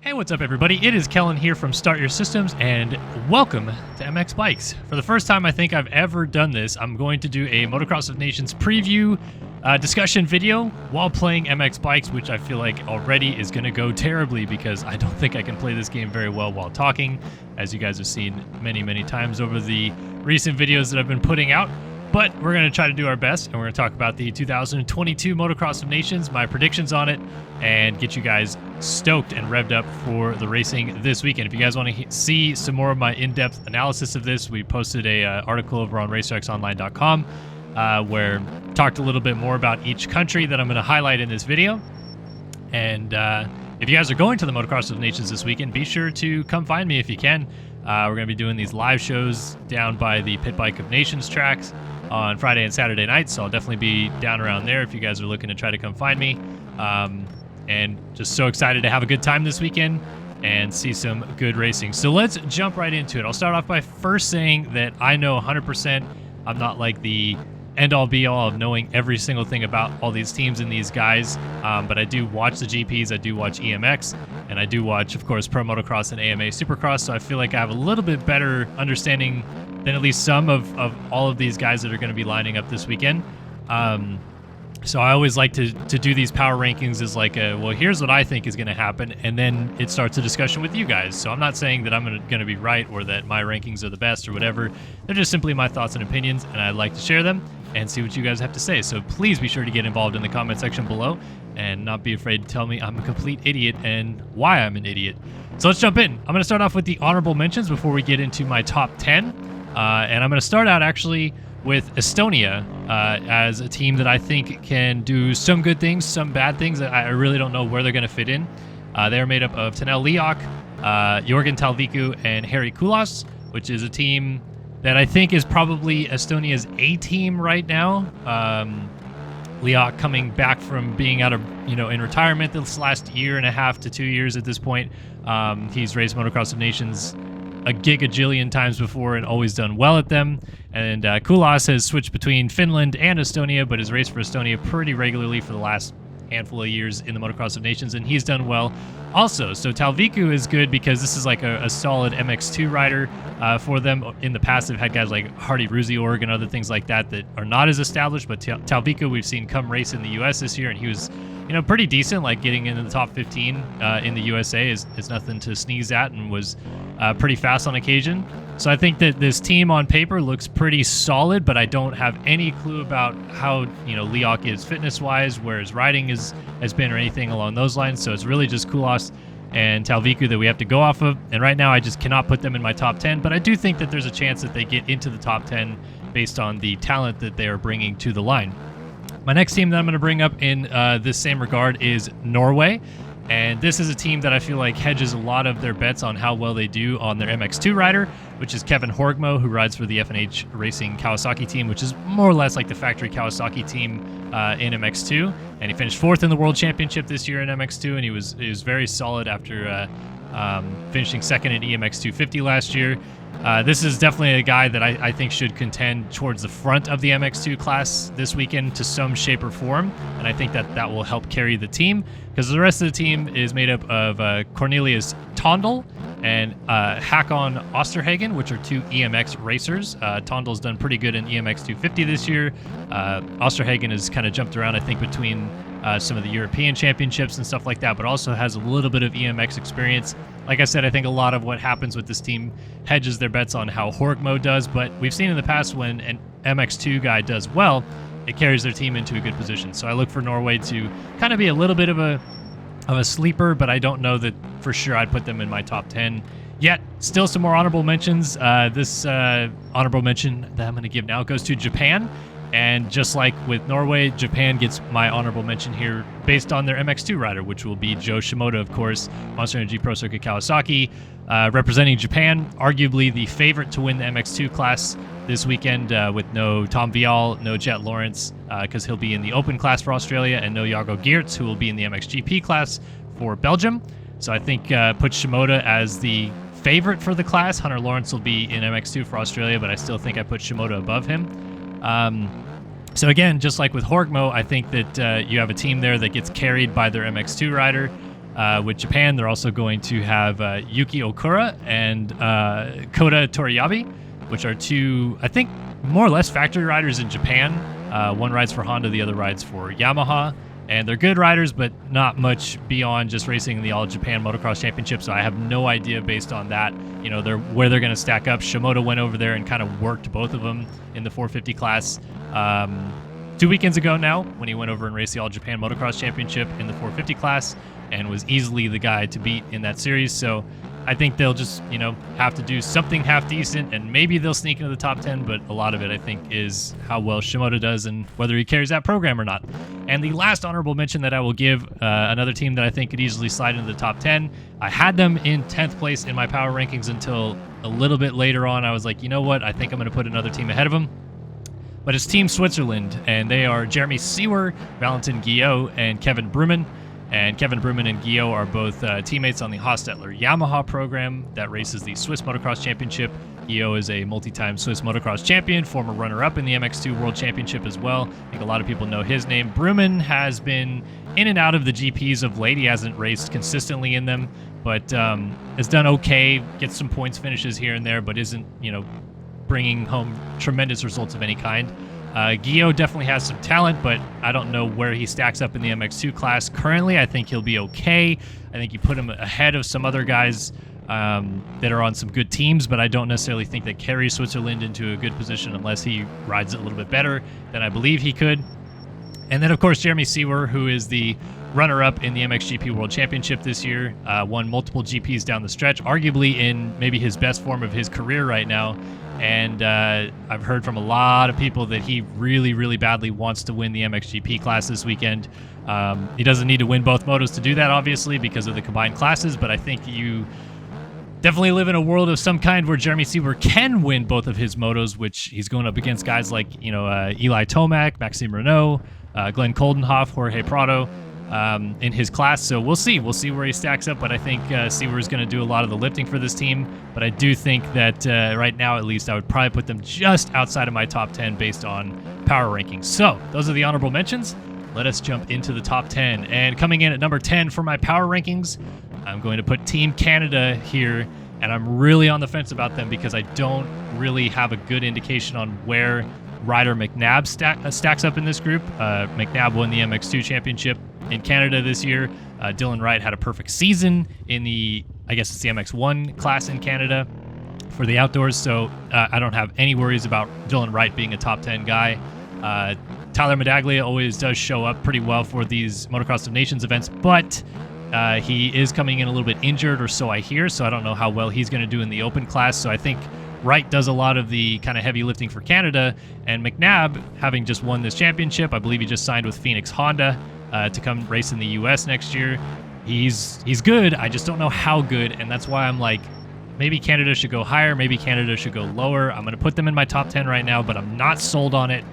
Hey, what's up, everybody? It is Kellen here from Start Your Systems, and welcome to MX Bikes. For the first time I think I've ever done this, I'm going to do a Motocross of Nations preview discussion video while playing MX Bikes, which I feel like already is going to go terribly because I don't think I can play this game very well while talking, as you guys have seen many times over the recent videos that I've been putting out. But we're going to try to do our best, and we're going to talk about the 2022 Motocross of Nations, my predictions on it, and get you guys stoked and revved up for the racing this weekend. If you guys want to see some more of my in-depth analysis of this, we posted a article over on racetracksonline.com where talked a little bit more about each country that I'm going to highlight in this video. And if you guys are going to the Motocross of Nations this weekend, be sure to come find me if you can. We're going to be doing these live shows down by the Pit Bike of Nations tracks on Friday and Saturday nights, so I'll definitely be down around there if you guys are looking to try to come find me. And just so excited to have a good time this weekend and see some good racing. So let's jump right into it. I'll start off by first saying that I know 100% I'm not like the end-all be-all of knowing every single thing about all these teams and these guys, but I do watch the GPs, I do watch EMX, and I do watch, of course, Pro Motocross and AMA Supercross, so I feel like I have a little bit better understanding than at least some of all of these guys that are going to be lining up this weekend. So I always like to do these power rankings as like well, here's what I think is going to happen, and then it starts a discussion with you guys. So I'm not saying that I'm going to be right or that my rankings are the best or whatever. They're just simply my thoughts and opinions, and I'd like to share them and see what you guys have to say. So please be sure to get involved in the comment section below and not be afraid to tell me I'm a complete idiot and why I'm an idiot. So let's jump in. I'm going to start off with the honorable mentions before we get into my top 10. And I'm going to start out actually with Estonia as a team that I think can do some good things, some bad things. I really don't know where they're going to fit in. They're made up of Tanel Liak, Jorgen Talviku, and Harry Kulas, which is a team that I think is probably Estonia's A team right now. Liak coming back from being out of, in retirement this last year and a half to 2 years at this point. He's raced Motocross of Nations a gigajillion times before and always done well at them. And Kulas has switched between Finland and Estonia, but has raced for Estonia pretty regularly for the last handful of years in the Motocross of Nations, and he's done well also. So Talviku is good because this is like a solid MX2 rider for them. In the past, they've had guys like Hardy Ruziorg and other things like that that are not as established, but Talviku we've seen come race in the US this year, and he was pretty decent, like getting into the top 15 in the USA is nothing to sneeze at, and was pretty fast on occasion. So I think that this team on paper looks pretty solid, but I don't have any clue about how Liak is fitness-wise, where his riding has been, or anything along those lines. So it's really just Kulas and Talviku that we have to go off of. And right now I just cannot put them in my top 10, but I do think that there's a chance that they get into the top 10 based on the talent that they are bringing to the line. My next team that I'm going to bring up in this same regard is Norway. And this is a team that I feel like hedges a lot of their bets on how well they do on their MX2 rider, which is Kevin Hortmo, who rides for the F&H Racing Kawasaki team, which is more or less like the factory Kawasaki team in MX2. And he finished 4th in the World Championship this year in MX2, and he was very solid after finishing 2nd in EMX 250 last year. This is definitely a guy that I think should contend towards the front of the MX2 class this weekend to some shape or form, and I think that will help carry the team, because the rest of the team is made up of Cornelius Tondel and Hakon Osterhagen, which are two EMX racers. Tondel's done pretty good in EMX 250 this year. Osterhagen has kind of jumped around, I think, between some of the European championships and stuff like that, but also has a little bit of EMX experience. Like I said, I think a lot of what happens with this team hedges their bets on how Hortmo does, but we've seen in the past when an MX2 guy does well, it carries their team into a good position. So I look for Norway to kind of be a little bit of a sleeper, but I don't know that for sure I'd put them in my top 10 yet. Still some more honorable mentions. This honorable mention that I'm going to give now goes to Japan. And just like with Norway, Japan gets my honorable mention here based on their MX2 rider, which will be Joe Shimoda, of course, Monster Energy Pro Circuit Kawasaki, representing Japan, arguably the favorite to win the MX2 class this weekend, with no Tom Vial, no Jet Lawrence, because he'll be in the open class for Australia, and no Jago Geerts, who will be in the MXGP class for Belgium. So I think put Shimoda as the favorite for the class. Hunter Lawrence will be in MX2 for Australia, but I still think I put Shimoda above him. So again, just like with Hortmo, I think that you have a team there that gets carried by their MX2 rider. With Japan, they're also going to have Yuki Okura and Kota Toriyabe, which are two, I think, more or less factory riders in Japan. One rides for Honda, the other rides for Yamaha. And they're good riders, but not much beyond just racing in the All Japan Motocross Championship. So I have no idea based on that, where they're going to stack up. Shimoda went over there and kind of worked both of them in the 450 class 2 weekends ago now, when he went over and raced the All Japan Motocross Championship in the 450 class and was easily the guy to beat in that series. So I think they'll just, have to do something half decent, and maybe they'll sneak into the top 10, but a lot of it, I think, is how well Shimoda does and whether he carries that program or not. And the last honorable mention that I will give, another team that I think could easily slide into the top 10. I had them in 10th place in my power rankings until a little bit later on. I was like, you know what? I think I'm going to put another team ahead of them. But it's Team Switzerland, and they are Jeremy Seawor, Valentin Guillem, and Kevin Bruman. And Kevin Bruman and Guillem are both teammates on the Hostetler Yamaha program that races the Swiss Motocross Championship. Guillem is a multi-time Swiss Motocross champion, former runner-up in the MX2 World Championship as well. I think a lot of people know his name. Bruman has been in and out of the GPs of late. He hasn't raced consistently in them, but has done okay, gets some points finishes here and there, but isn't, bringing home tremendous results of any kind. Guillem definitely has some talent, but I don't know where he stacks up in the MX2 class. Currently, I think he'll be okay. I think you put him ahead of some other guys that are on some good teams, but I don't necessarily think that carries Switzerland into a good position unless he rides it a little bit better than I believe he could. And then, of course, Jeremy Seawor, who is the runner-up in the MXGP World Championship this year, won multiple GPs down the stretch, arguably in maybe his best form of his career right now. And I've heard from a lot of people that he really, really badly wants to win the MXGP class this weekend. He doesn't need to win both motos to do that, obviously, because of the combined classes, but I think you definitely live in a world of some kind where Jeremy Seawor can win both of his motos, which he's going up against guys like, Eli Tomac, Maxime Renault, Glenn Coldenhoff, Jorge Prado in his class. So we'll see. We'll see where he stacks up, but I think Seawor is going to do a lot of the lifting for this team. But I do think that right now, at least, I would probably put them just outside of my top 10 based on power rankings. So those are the honorable mentions. Let us jump into the top 10. And coming in at number 10 for my power rankings, I'm going to put Team Canada here, and I'm really on the fence about them because I don't really have a good indication on where Ryder McNabb stacks up in this group. McNabb won the MX2 championship in Canada this year. Dylan Wright had a perfect season in the, I guess it's the MX1 class in Canada for the outdoors, so I don't have any worries about Dylan Wright being a top 10 guy. Tyler Medaglia always does show up pretty well for these Motocross of Nations events, but he is coming in a little bit injured, or so I hear, so I don't know how well he's going to do in the open class. So I think Wright does a lot of the kind of heavy lifting for Canada, and McNabb, having just won this championship, I believe he just signed with Phoenix Honda to come race in the U.S. next year. He's good. I just don't know how good, and that's why I'm like, maybe Canada should go higher, maybe Canada should go lower. I'm going to put them in my top 10 right now, but I'm not sold on it.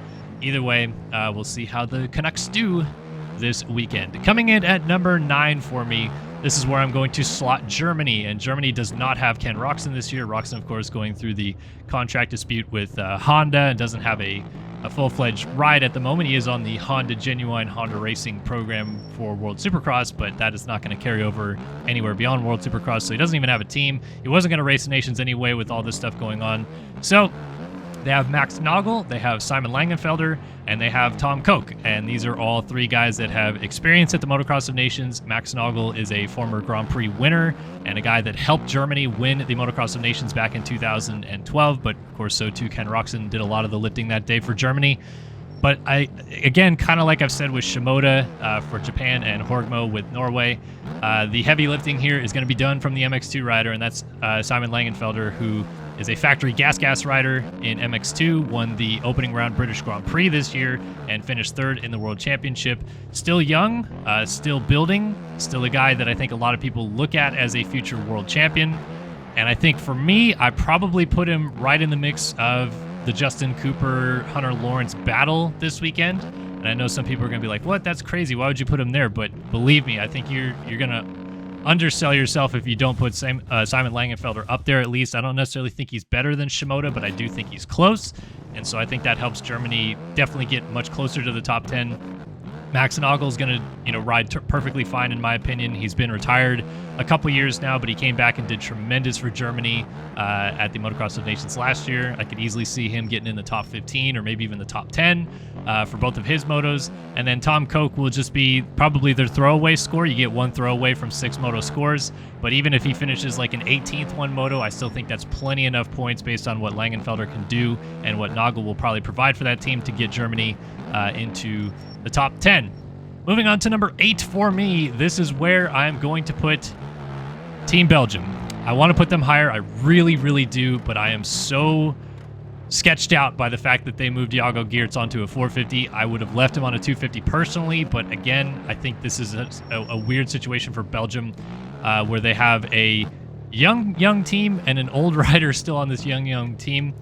Either way, we'll see how the Canucks do this weekend. Coming in at number 9 for me, this is where I'm going to slot Germany, and Germany does not have Ken Roczen this year. Roczen, of course, going through the contract dispute with Honda and doesn't have a full-fledged ride at the moment. He is on the Genuine Honda Racing program for World Supercross, but that is not going to carry over anywhere beyond World Supercross, so he doesn't even have a team. He wasn't going to race the Nations anyway with all this stuff going on. So they have Max Nagel, they have Simon Langenfelder, and they have Tom Koch. And these are all three guys that have experience at the Motocross of Nations. Max Nagel is a former Grand Prix winner and a guy that helped Germany win the Motocross of Nations back in 2012. But of course, so too Ken Roczen did a lot of the lifting that day for Germany. But again, kind of like I've said with Shimoda for Japan and Hortmo with Norway, the heavy lifting here is going to be done from the MX2 rider, and that's Simon Langenfelder, who is a factory gas rider in MX2, won the opening round British Grand Prix this year, and finished third in the World Championship. Still young, still building, still a guy that I think a lot of people look at as a future world champion. And I think for me, I probably put him right in the mix of the Justin Cooper, Hunter Lawrence battle this weekend. And I know some people are going to be like, what? That's crazy. Why would you put him there? But believe me, I think you're going to undersell yourself if you don't put Simon Langenfelder up there at least. I don't necessarily think he's better than Shimoda, but I do think he's close. And so I think that helps Germany definitely get much closer to the top 10. Max Noggle is going to, ride perfectly fine in my opinion. He's been retired a couple years now, but he came back and did tremendous for Germany at the Motocross of Nations last year. I could easily see him getting in the top 15 or maybe even the top 10 for both of his motos. And then Tom Koch will just be probably their throwaway score. You get one throwaway from 6 moto scores, but even if he finishes like an 18th one moto, I still think that's plenty enough points based on what Langenfelder can do and what Noggle will probably provide for that team to get Germany into the top 10. Moving on to number 8 for me, this is where I'm going to put Team Belgium. I want to put them higher, I really, really do, but I am so sketched out by the fact that they moved Jago Geerts onto a 450. I would have left him on a 250 personally, but again, I think this is a weird situation for Belgium where they have a young team and an old rider still on this young team.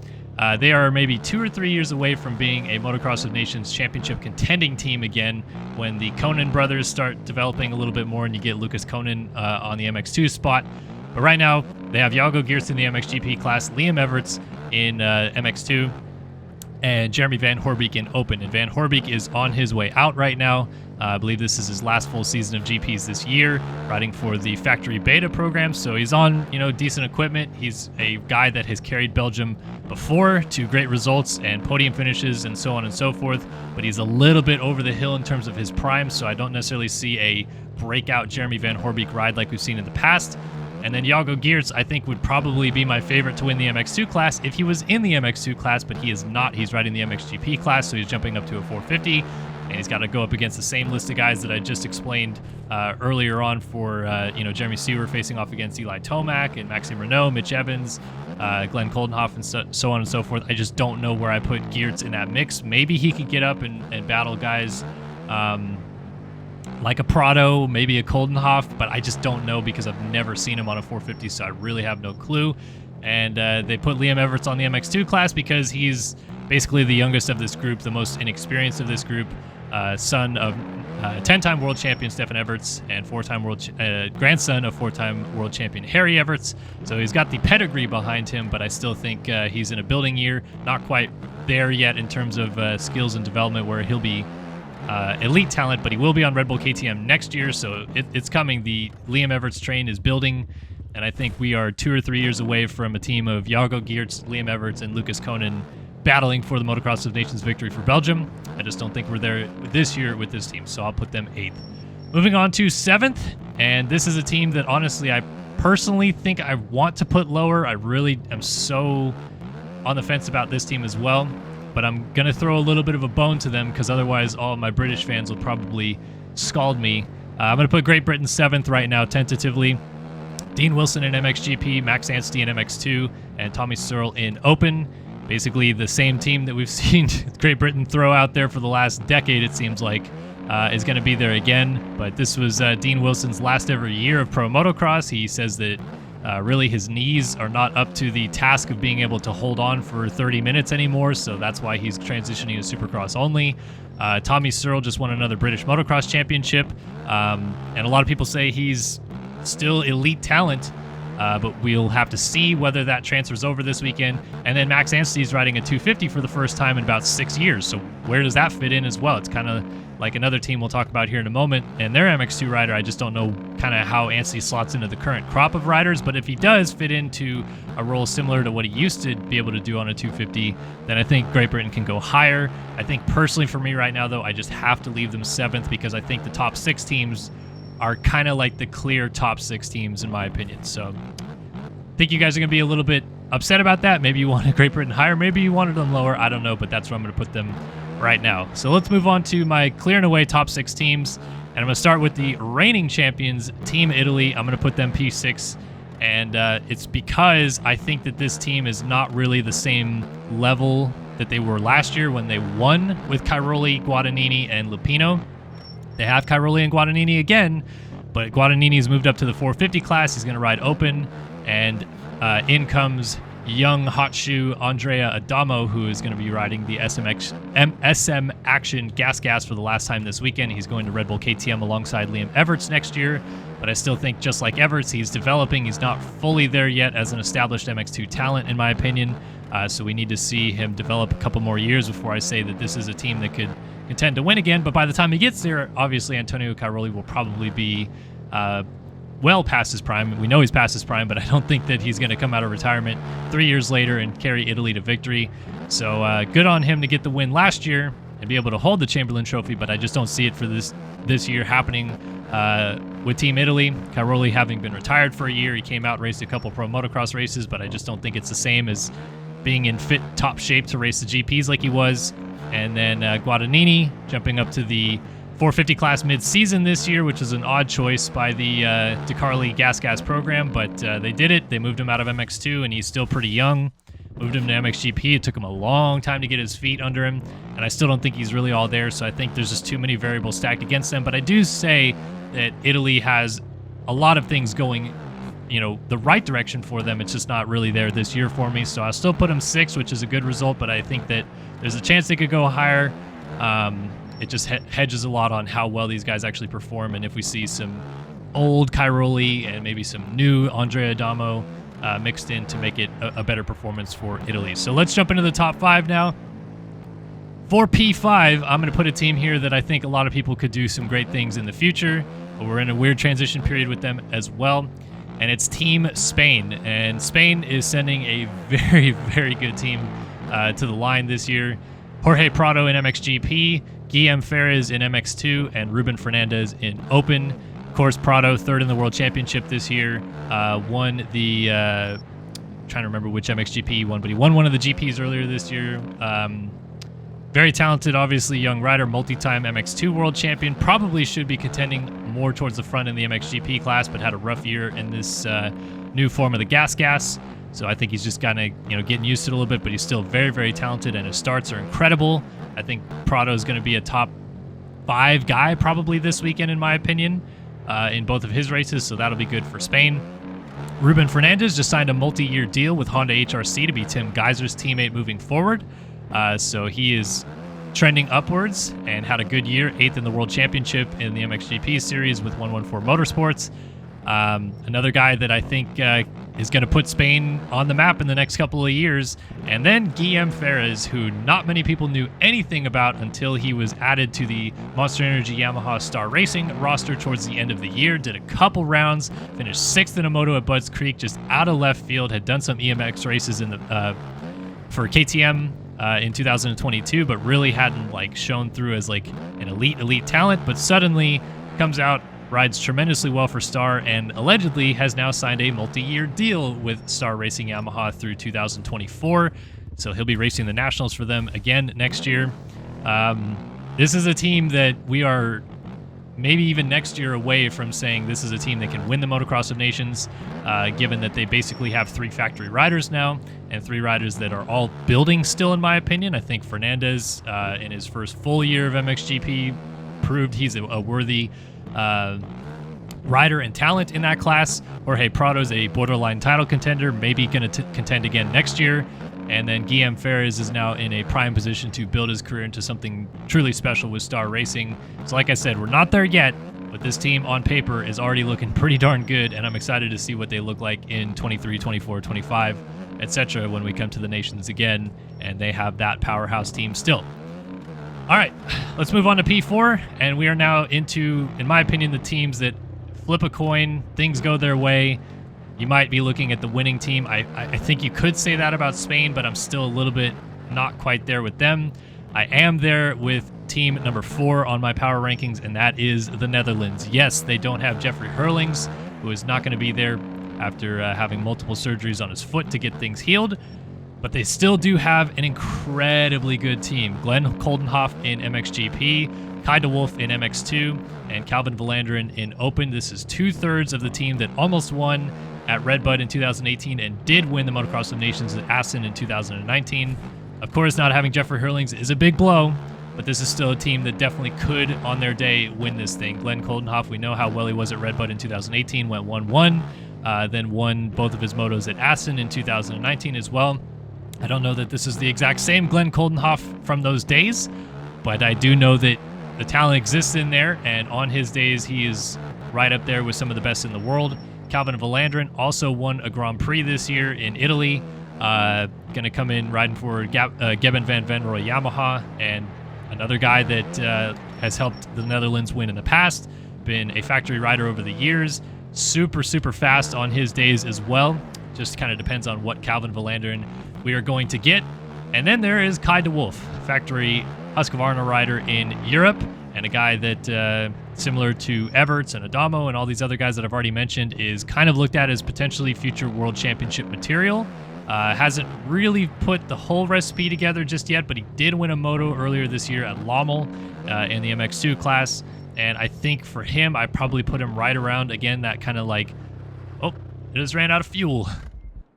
They are maybe 2 or 3 years away from being a Motocross of Nations championship contending team again when the Konen brothers start developing a little bit more and you get Lucas Konen on the MX2 spot. But right now, they have Jago Geerts in the MXGP class, Liam Everts in MX2, and Jeremy Van Horbeek in Open. And Van Horbeek is on his way out right now. I believe this is his last full season of GPs this year, riding for the factory beta program. So he's on, decent equipment. He's a guy that has carried Belgium before to great results and podium finishes and so on and so forth. But he's a little bit over the hill in terms of his prime. So I don't necessarily see a breakout Jeremy Van Horbeek ride like we've seen in the past. And then Jago Geerts, I think, would probably be my favorite to win the MX2 class if he was in the MX2 class, but he is not. He's riding the MXGP class, so he's jumping up to a 450, and he's got to go up against the same list of guys that I just explained earlier on for, Jeremy Seawor facing off against Eli Tomac and Maxime Renault, Mitch Evans, Glenn Coldenhoff, and so on and so forth. I just don't know where I put Geerts in that mix. Maybe he could get up and battle guys like a Prado, maybe a Coldenhoff, but I just don't know because I've never seen him on a 450, so I really have no clue. And they put Liam Everts on the MX2 class because he's basically the youngest of this group, the most inexperienced of this group, son of 10-time world champion Stefan Everts and grandson of 4-time world champion Harry Everts. So he's got the pedigree behind him, but I still think he's in a building year, not quite there yet in terms of skills and development where he'll be elite talent, but he will be on Red Bull KTM next year, so it's coming. The Liam Everts train is building, and I think we are 2 or 3 years away from a team of Jago Geerts, Liam Everts, and Lucas Konen battling for the Motocross of Nations victory for Belgium. I just don't think we're there this year with this team, so I'll put them 8th. Moving on to 7th, and this is a team that honestly I personally think I want to put lower. I really am so on the fence about this team as well. But I'm going to throw a little bit of a bone to them because otherwise all my British fans will probably scald me. I'm going to put Great Britain 7th right now, tentatively. Dean Wilson in MXGP, Max Anstey in MX2, and Tommy Searle in Open. Basically the same team that we've seen Great Britain throw out there for the last decade, it seems like, is going to be there again. But this was Dean Wilson's last ever year of pro motocross. He says that really his knees are not up to the task of being able to hold on for 30 minutes anymore, so that's why he's transitioning to Supercross only. Tommy Searle just won another British motocross championship, and a lot of people say he's still elite talent, but we'll have to see whether that transfers over this weekend. And then Max Anstey's riding a 250 for the first time in about 6 years, so where does that fit in as well? It's kind of like another team we'll talk about here in a moment, and their MX2 rider, I just don't know kind of how Anstey slots into the current crop of riders, but if he does fit into a role similar to what he used to be able to do on a 250, then I think Great Britain can go higher. I think personally for me right now, though, I just have to leave them 7th because I think the top 6 teams are kind of like the clear top 6 teams in my opinion. So I think you guys are going to be a little bit upset about that. Maybe you wanted Great Britain higher, maybe you wanted them lower, I don't know, but that's where I'm going to put them right now. So let's move on to my clear and away top 6 teams, and I'm going to start with the reigning champions, Team Italy. I'm going to put them P6, and it's because I think that this team is not really the same level that they were last year when they won with Cairoli, Guadagnini, and Lupino. They have Cairoli and Guadagnini again, but Guadagnini's moved up to the 450 class. He's going to ride Open, and in comes young hot shoe Andrea Adamo, who is going to be riding the SM Action Gas for the last time this weekend. He's going to Red Bull KTM alongside Liam Everts next year. but I still think just like Everts, he's developing. He's not fully there yet as an established MX2 talent, in my opinion. So we need to see him develop a couple more years before I say that this is a team that could contend to win again. But by the time he gets there, obviously Antonio Cairoli will probably be well past his prime. We know he's past his prime, but I don't think that he's going to come out of retirement 3 years later and carry Italy to victory. So good on him to get the win last year and be able to hold the Chamberlain Trophy, but I just don't see it for this year happening with Team Italy. Cairoli having been retired for a year, he came out, raced a couple pro motocross races, but I just don't think it's the same as being in fit top shape to race the GPs like he was. And then Guadagnini jumping up to the 450 class mid-season this year, which is an odd choice by the DeCarli Gas program, but they did it. They moved him out of MX2, and he's still pretty young. Moved him to MXGP. It took him a long time to get his feet under him, and I still don't think he's really all there, so I think there's just too many variables stacked against them. But I do say that Italy has a lot of things going, the right direction for them. It's just not really there this year for me, so I'll still put them 6th, which is a good result, but I think that there's a chance they could go higher. It just hedges a lot on how well these guys actually perform, and if we see some old Cairoli and maybe some new Andrea Adamo mixed in to make it a better performance for Italy. So let's jump into the top 5 now. For P5, I'm going to put a team here that I think a lot of people could do some great things in the future, but we're in a weird transition period with them as well, and it's Team Spain. And Spain is sending a very, very good team to the line this year. Jorge Prado in MXGP, Guillem Ferras in MX2, and Ruben Fernandez in Open. Of course, Prado, 3rd in the World Championship this year, won the, trying to remember which MXGP he won, but he won one of the GPs earlier this year. Very talented, obviously, young rider, multi-time MX2 World Champion. Probably should be contending more towards the front in the MXGP class, but had a rough year in this new form of the gas. So I think he's just kind of, getting used to it a little bit, but he's still very, very talented, and his starts are incredible. I think Prado is going to be a top 5 guy probably this weekend, in my opinion, in both of his races, so that'll be good for Spain. Ruben Fernandez just signed a multi-year deal with Honda HRC to be Tim Geiser's teammate moving forward. So he is trending upwards and had a good year, 8th in the World Championship in the MXGP series with 114 Motorsports. Another guy that I think is going to put Spain on the map in the next couple of years. And then Guillem Ferras, who not many people knew anything about until he was added to the Monster Energy Yamaha Star Racing roster towards the end of the year. Did a couple rounds, finished 6th in a moto at Budds Creek, just out of left field. Had done some EMX races in the for KTM in 2022, but really hadn't shown through as an elite talent. But suddenly comes out, rides tremendously well for Star, and allegedly has now signed a multi-year deal with Star Racing Yamaha through 2024. So he'll be racing the Nationals for them again next year. This is a team that we are maybe even next year away from saying this is a team that can win the Motocross of Nations, given that they basically have 3 factory riders now, and 3 riders that are all building still, in my opinion. I think Fernandez, in his first full year of MXGP, proved he's a worthy rider and talent in that class. Jorge Prado's a borderline title contender, maybe going to contend again next year. And then Guillem Ferras is now in a prime position to build his career into something truly special with Star Racing. So like I said, we're not there yet, but this team on paper is already looking pretty darn good, and I'm excited to see what they look like in 23, 24, 25, etc. when we come to the Nations again, and they have that powerhouse team still. All right, let's move on to P4, and we are now into, in my opinion, the teams that flip a coin, things go their way. You might be looking at the winning team. I think you could say that about Spain, but I'm still a little bit not quite there with them. I am there with team number 4 on my power rankings, and that is the Netherlands. Yes, they don't have Jeffrey Hurlings, who is not going to be there after having multiple surgeries on his foot to get things healed, but they still do have an incredibly good team. Glenn Coldenhoff in MXGP, Kaida Wolf in MX2, and Calvin Valandron in Open. This is 2/3 of the team that almost won at Redbud in 2018 and did win the Motocross of Nations at Assen in 2019. Of course, not having Jeffrey Hurlings is a big blow, but this is still a team that definitely could, on their day, win this thing. Glenn Coldenhoff, we know how well he was at Redbud in 2018, went 1-1, then won both of his motos at Assen in 2019 as well. I don't know that this is the exact same Glenn Coldenhoff from those days, but I do know that the talent exists in there, and on his days, he is right up there with some of the best in the world. Calvin Valandron also won a Grand Prix this year in Italy. Going to come in riding for Guillem van Venrooy Yamaha, and another guy that has helped the Netherlands win in the past, been a factory rider over the years, super fast on his days as well. Just kind of depends on what Calvin Valandron we are going to get. And then there is Kaida Wolf, factory Husqvarna rider in Europe, and a guy that, similar to Everts and Adamo and all these other guys that I've already mentioned, is kind of looked at as potentially future world championship material. Hasn't really put the whole recipe together just yet, but he did win a moto earlier this year at Lommel in the MX2 class. And I think for him, I probably put him right around, again, that kind of like, oh, it just ran out of fuel.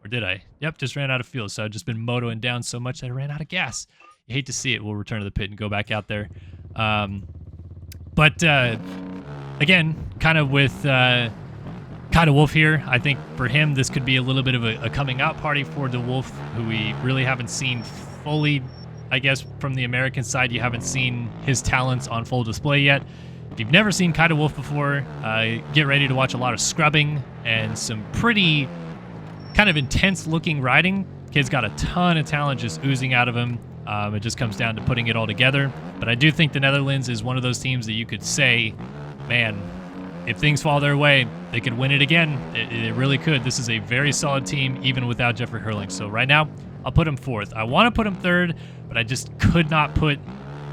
Or did I? Yep, just ran out of fuel. So I've just been motoing down so much that I ran out of gas. You hate to see it. We'll return to the pit and go back out there. But again, kind of with Kaida Wolf here, I think for him, this could be a little bit of a coming out party for De Wolf, who we really haven't seen fully, I guess, from the American side. You haven't seen his talents on full display yet. If you've never seen Kaida Wolf before, get ready to watch a lot of scrubbing and some pretty kind of intense looking riding. Kid's got a ton of talent just oozing out of him. It just comes down to putting it all together. But I do think the Netherlands is one of those teams that you could say, man, if things fall their way, they could win it again. It really could. This is a very solid team, even without Jeffrey Hurling. So right now, I'll put him fourth. I want to put him third, but I just could not put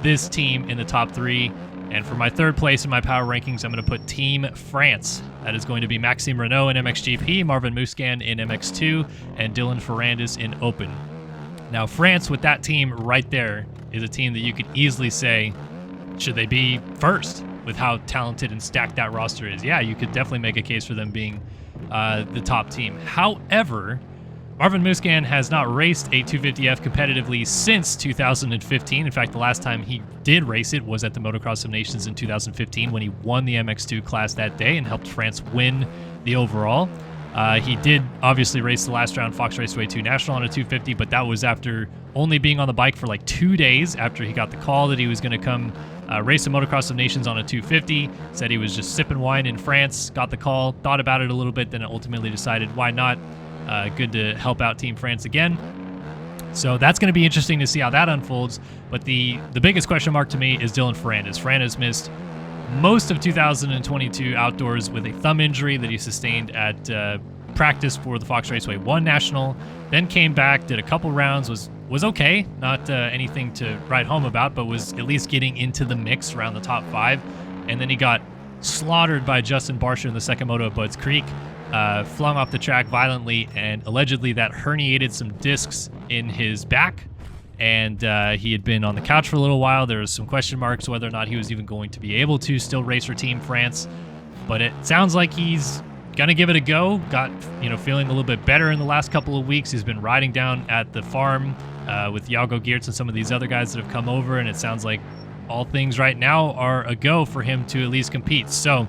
this team in the top three. And for my third place in my power rankings, I'm going to put Team France. That is going to be Maxime Renault in MXGP, Marvin Muskan in MX2, and Dylan Ferrandis in Open. Now, France, with that team right there, is a team that you could easily say, should they be first with how talented and stacked that roster is? Yeah, you could definitely make a case for them being the top team. However, Marvin Muskan has not raced a 250F competitively since 2015. In fact, the last time he did race it was at the Motocross of Nations in 2015 when he won the MX2 class that day and helped France win the overall. He did obviously race the last round Fox Raceway 2 National on a 250, but that was after only being on the bike for like 2 days after he got the call that he was going to come race the Motocross of Nations on a 250. Said he was just sipping wine in France, got the call, thought about it a little bit, then ultimately decided why not. Good to help out Team France again. So that's going to be interesting to see how that unfolds. But the biggest question mark to me is Dylan Ferrandis. Ferrandis missed most of 2022 outdoors with a thumb injury that he sustained at practice for the Fox Raceway 1 National. Then came back, did a couple rounds, was okay. Not anything to write home about, but was at least getting into the mix around the top 5. And then he got slaughtered by Justin Barsha in the second moto at Budds Creek. Flung off the track violently, and allegedly that herniated some discs in his back. And he had been on the couch for a little while. There was some question marks whether or not he was even going to be able to still race for Team France. But it sounds like he's going to give it a go. Got, feeling a little bit better in the last couple of weeks. He's been riding down at the farm with Jago Geertz and some of these other guys that have come over, and it sounds like all things right now are a go for him to at least compete. So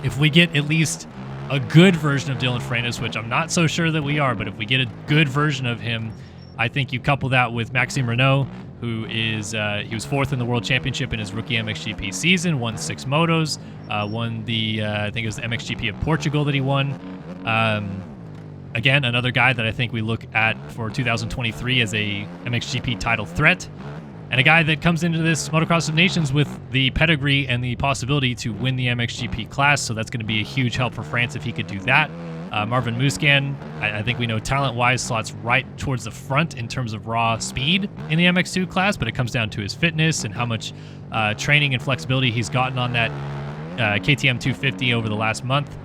if we get at least a good version of Dylan Ferrandis, which I'm not so sure that we are, but if we get a good version of him, I think you couple that with Maxime Renault, who is he was 4th in the World Championship in his rookie MXGP season, won 6 motos, won the I think it was the MXGP of Portugal that he won. Again, another guy that I think we look at for 2023 as a MXGP title threat. And a guy that comes into this Motocross of Nations with the pedigree and the possibility to win the MXGP class, so that's going to be a huge help for France if he could do that. Marvin Muskan, I think we know talent-wise slots right towards the front in terms of raw speed in the MX2 class, but it comes down to his fitness and how much training and flexibility he's gotten on that KTM 250 over the last month.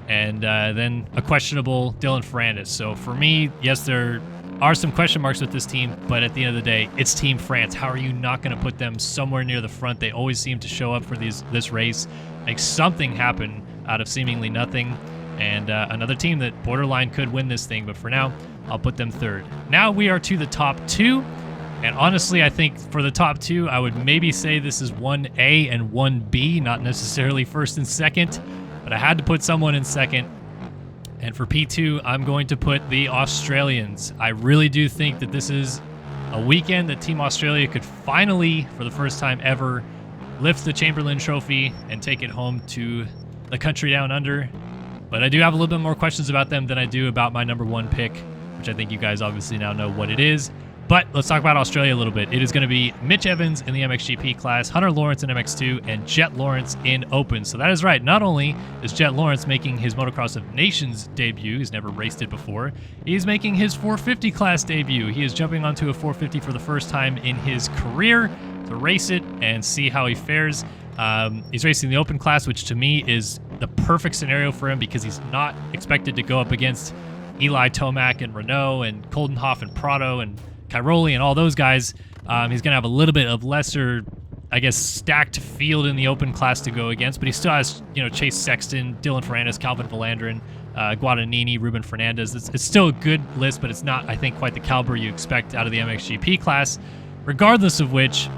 And then a questionable Dylan Ferrandis. So for me, yes, there are some question marks with this team, but at the end of the day, it's Team France. How are you not going to put them somewhere near the front? They always seem to show up for this race, make something happen out of seemingly nothing, and another team that borderline could win this thing, but for now, I'll put them third. Now we are to the top 2, and honestly, I think for the top 2, I would maybe say this is 1A and 1B, not necessarily first and second, but I had to put someone in second. And for P2, I'm going to put the Australians. I really do think that this is a weekend that Team Australia could finally, for the first time ever, lift the Chamberlain Trophy and take it home to the country down under. But I do have a little bit more questions about them than I do about my number 1 pick, which I think you guys obviously now know what it is. But let's talk about Australia a little bit. It is going to be Mitch Evans in the MXGP class, Hunter Lawrence in MX2, and Jet Lawrence in Open. So that is right. Not only is Jet Lawrence making his Motocross of Nations debut, he's never raced it before, he's making his 450 class debut. He is jumping onto a 450 for the first time in his career to race it and see how he fares. He's racing the Open class, which to me is the perfect scenario for him because he's not expected to go up against Eli Tomac and Renault and Coldenhoff and Prado and Cairoli and all those guys. He's going to have a little bit of lesser, I guess, stacked field in the Open class to go against, but he still has, Chase Sexton, Dylan Ferrandis, Calvin Valandron, Guadagnini, Ruben Fernandez. It's still a good list, but it's not, I think, quite the caliber you expect out of the MXGP class. Regardless of which,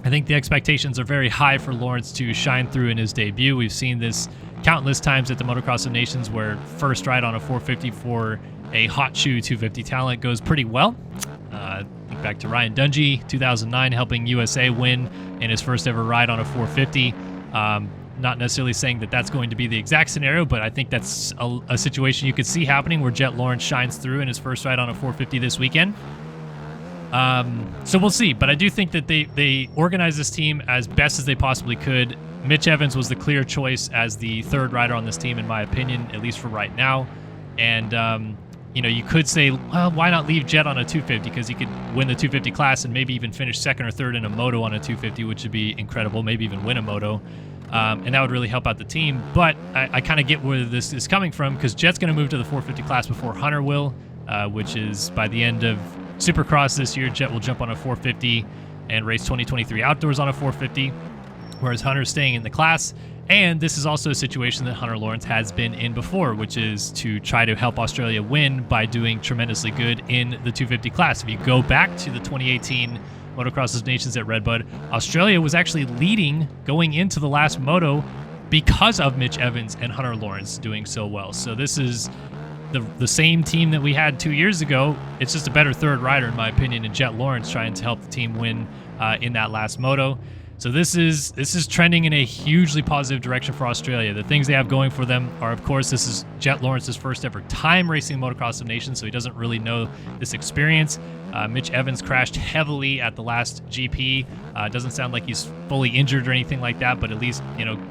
I think the expectations are very high for Lawrence to shine through in his debut. We've seen this countless times at the Motocross of Nations where first ride on a 450 for a hot shoe 250 talent goes pretty well. Think back to Ryan Dungey, 2009, helping USA win in his first ever ride on a 450. Not necessarily saying that that's going to be the exact scenario, but I think that's a situation you could see happening where Jet Lawrence shines through in his first ride on a 450 this weekend. So we'll see, but I do think that they organized this team as best as they possibly could. Mitch Evans was the clear choice as the third rider on this team, in my opinion, at least for right now. And, you could say, well, why not leave Jet on a 250? Because he could win the 250 class and maybe even finish second or third in a moto on a 250, which would be incredible, maybe even win a moto. And that would really help out the team. But I kind of get where this is coming from because Jet's going to move to the 450 class before Hunter will, which is by the end of Supercross this year. Jet will jump on a 450 and race 2023 outdoors on a 450, whereas Hunter's staying in the class. And this is also a situation that Hunter Lawrence has been in before, which is to try to help Australia win by doing tremendously good in the 250 class. If you go back to the 2018 Motocross of Nations at Redbud, Australia was actually leading going into the last moto because of Mitch Evans and Hunter Lawrence doing so well. So this is the same team that we had 2 years ago. It's just a better third rider, in my opinion, and Jet Lawrence trying to help the team win in that last moto. So this is trending in a hugely positive direction for Australia. The things they have going for them are, of course, this is Jet Lawrence's first ever time racing Motocross of Nations, so he doesn't really know this experience. Mitch Evans crashed heavily at the last GP. Doesn't sound like he's fully injured or anything like that, but at least,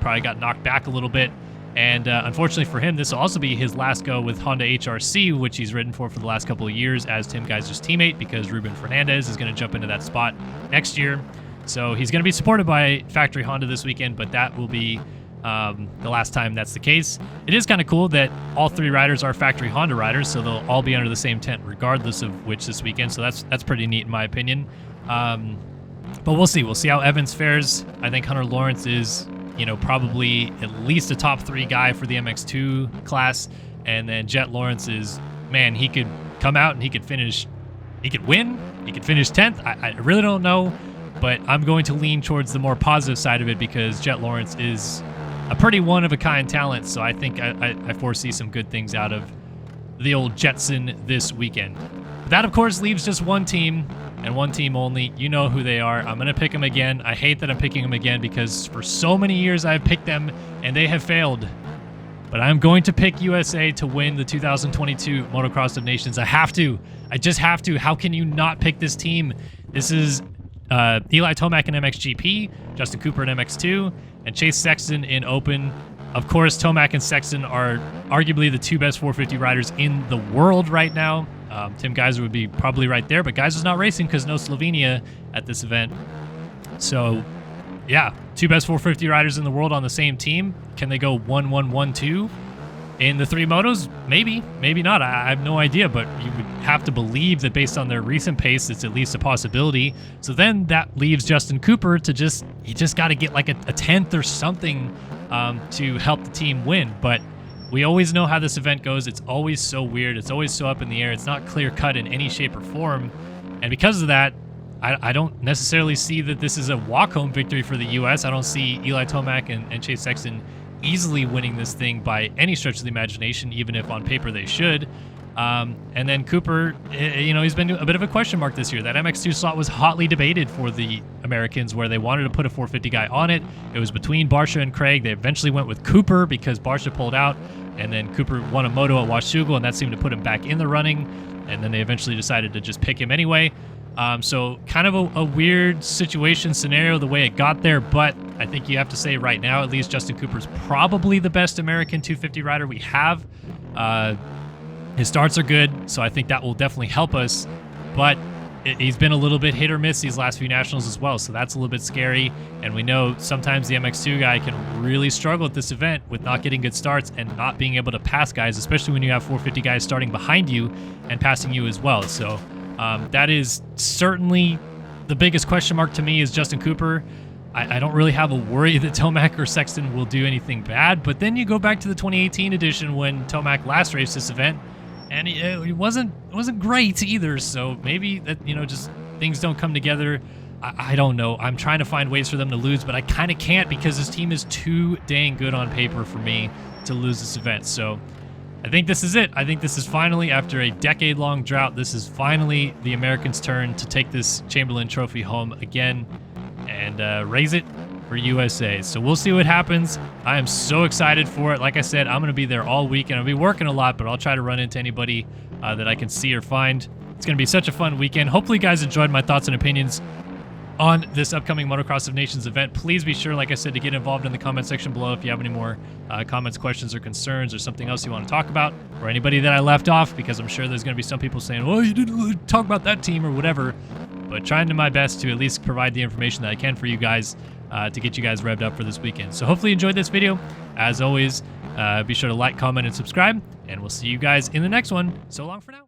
probably got knocked back a little bit. And unfortunately for him, this will also be his last go with Honda HRC, which he's ridden for the last couple of years as Tim Geiser's teammate, because Ruben Fernandez is going to jump into that spot next year. So he's going to be supported by factory Honda this weekend, but that will be the last time that's the case. It is kind of cool that all three riders are factory Honda riders, so they'll all be under the same tent regardless of which this weekend. So that's pretty neat in my opinion. But we'll see. We'll see how Evans fares. I think Hunter Lawrence is, probably at least a top 3 guy for the MX2 class. And then Jet Lawrence is, man, he could come out and he could win. He could finish 10th. I really don't know. But I'm going to lean towards the more positive side of it because Jet Lawrence is a pretty one-of-a-kind talent. So I think I foresee some good things out of the old Jetson this weekend. But that, of course, leaves just one team and one team only. You know who they are. I'm going to pick them again. I hate that I'm picking them again because for so many years I've picked them and they have failed. But I'm going to pick USA to win the 2022 Motocross of Nations. I have to. I just have to. How can you not pick this team? This is Eli Tomac in MXGP, Justin Cooper in MX2, and Chase Sexton in Open. Of course, Tomac and Sexton are arguably the 2 best 450 riders in the world right now. Tim Geiser would be probably right there, but Geiser's not racing because no Slovenia at this event. So, yeah, 2 best 450 riders in the world on the same team. Can they go 1-1-1-2 in the 3 motos? Maybe, maybe not. I have no idea, but you would have to believe that based on their recent pace, it's at least a possibility. So then that leaves Justin Cooper to he just got to get like a 10th or something to help the team win. But we always know how this event goes. It's always so weird. It's always so up in the air. It's not clear cut in any shape or form. And because of that, I don't necessarily see that this is a walk-home victory for the U.S. I don't see Eli Tomac and Chase Sexton easily winning this thing by any stretch of the imagination, even if on paper they should. And then Cooper, you know, he's been a bit of a question mark this year. That MX2 slot was hotly debated for the Americans, where they wanted to put a 450 guy on it. It was between Barsha and Craig. They eventually went with Cooper because Barsha pulled out, and then Cooper won a moto at Washougal, and that seemed to put him back in the running. And then they eventually decided to just pick him anyway. So kind of a weird situation scenario the way it got there, but I think you have to say right now, at least Justin Cooper's probably the best American 250 rider we have. His starts are good, so I think that will definitely help us, but he's been a little bit hit or miss these last few nationals as well, so that's a little bit scary, and we know sometimes the MX2 guy can really struggle at this event with not getting good starts and not being able to pass guys, especially when you have 450 guys starting behind you and passing you as well. So that is certainly the biggest question mark to me is Justin Cooper. I don't really have a worry that Tomac or Sexton will do anything bad, but then you go back to the 2018 edition when Tomac last raced this event, and it wasn't great either. So maybe that, you know, just things don't come together. I don't know. I'm trying to find ways for them to lose, but I kind of can't because this team is too dang good on paper for me to lose this event. So I think this is it. I think this is finally, after a decade-long drought, this is finally the Americans' turn to take this Chamberlain Trophy home again and raise it for USA. So we'll see what happens. I am so excited for it. Like I said, I'm going to be there all week, and I'll be working a lot, but I'll try to run into anybody that I can see or find. It's going to be such a fun weekend. Hopefully you guys enjoyed my thoughts and opinions on this upcoming Motocross of Nations event. Please be sure, like I said, to get involved in the comment section below if you have any more comments, questions, or concerns, or something else you want to talk about, or anybody that I left off, because I'm sure there's going to be some people saying, oh, you didn't really talk about that team or whatever. But trying to my best to at least provide the information that I can for you guys to get you guys revved up for this weekend. So hopefully you enjoyed this video. As always, be sure to like, comment, and subscribe, and we'll see you guys in the next one. So long for now.